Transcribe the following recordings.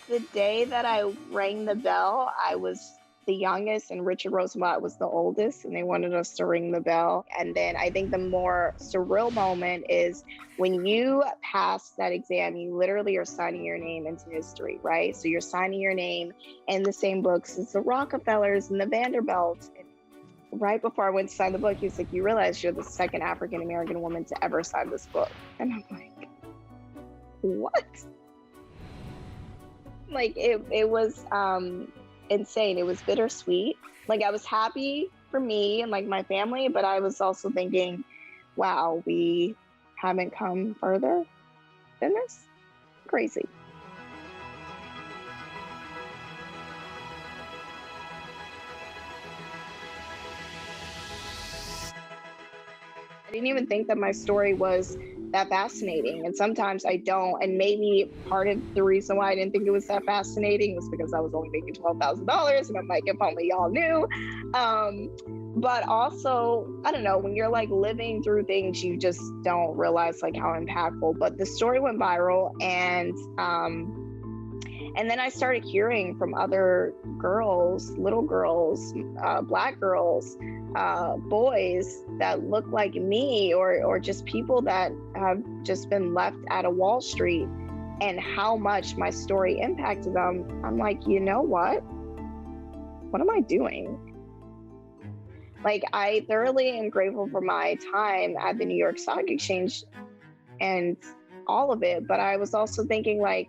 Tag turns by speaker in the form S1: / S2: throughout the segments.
S1: The day that I rang the bell, I was the youngest and Richard Rosenblatt was the oldest, and they wanted us to ring the bell. And then I think the more surreal moment is when you pass that exam, you literally are signing your name into history, right? So you're signing your name in the same books as the Rockefellers and the Vanderbilts. And right before I went to sign the book, he was like, you realize you're the second African-American woman to ever sign this book. And I'm like, what? Like it was insane. It was bittersweet. Like I was happy for me and like my family, but I was also thinking, wow, we haven't come further than this. Crazy. I didn't even think that my story was that fascinating. And sometimes I don't. And maybe part of the reason why I didn't think it was that fascinating was because I was only making $12,000. And I'm like, if only y'all knew. But also, I don't know, when you're like living through things, you just don't realize like how impactful. But the story went viral, and then I started hearing from other girls, little girls, Black girls, boys that look like me, or just people that have just been left out of Wall Street, and how much my story impacted them. I'm like, you know what? What am I doing? Like, I thoroughly am grateful for my time at the New York Stock Exchange and all of it. But I was also thinking, like,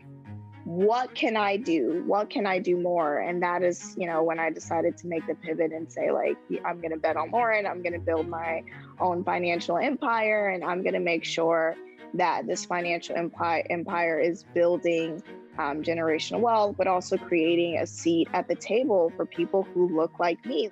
S1: what can I do? What can I do more? And that is, you know, when I decided to make the pivot and say, like, I'm going to bet on Lauren. I'm going to build my own financial empire. And I'm going to make sure that this financial empire is building generational wealth, but also creating a seat at the table for people who look like me.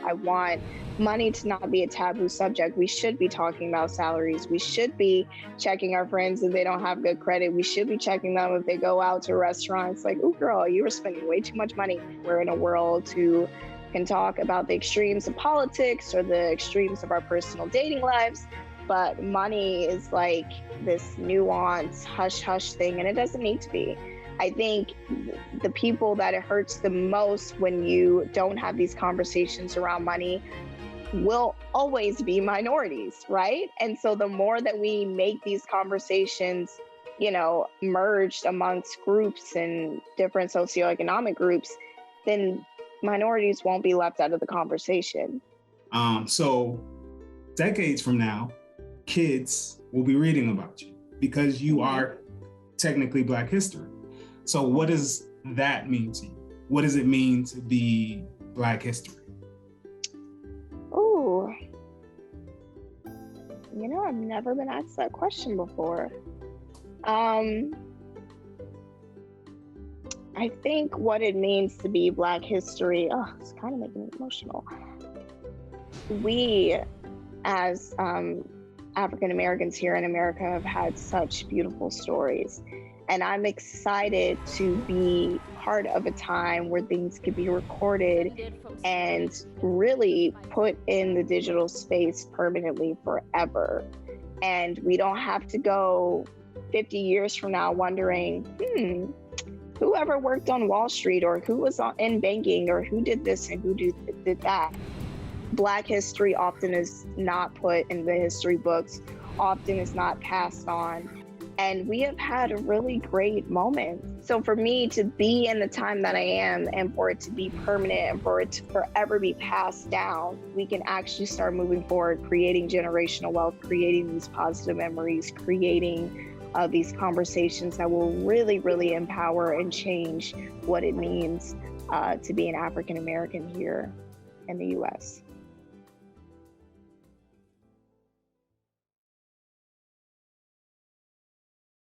S1: I want money to not be a taboo subject. We should be talking about salaries. We should be checking our friends if they don't have good credit. We should be checking them if they go out to restaurants. Like, oh, girl, you were spending way too much money. We're in a world who can talk about the extremes of politics or the extremes of our personal dating lives. But money is like this nuanced hush-hush thing, and it doesn't need to be. I think the people that it hurts the most when you don't have these conversations around money will always be minorities, right? And so the more that we make these conversations, you know, merged amongst groups and different socioeconomic groups, then minorities won't be left out of the conversation.
S2: So decades from now, kids will be reading about you because you are technically Black history. So what does that mean to you? What does it mean to be Black history?
S1: Oh, you know, I've never been asked that question before. I think what it means to be Black history, it's kind of making me emotional. We, as African Americans here in America, have had such beautiful stories. And I'm excited to be part of a time where things could be recorded and really put in the digital space permanently forever. And we don't have to go 50 years from now wondering, whoever worked on Wall Street, or who was in banking, or who did this and who did that. Black history often is not put in the history books, often is not passed on. And we have had a really great moment. So for me to be in the time that I am, and for it to be permanent, and for it to forever be passed down, we can actually start moving forward, creating generational wealth, creating these positive memories, creating these conversations that will really, really empower and change what it means to be an African American here in the US.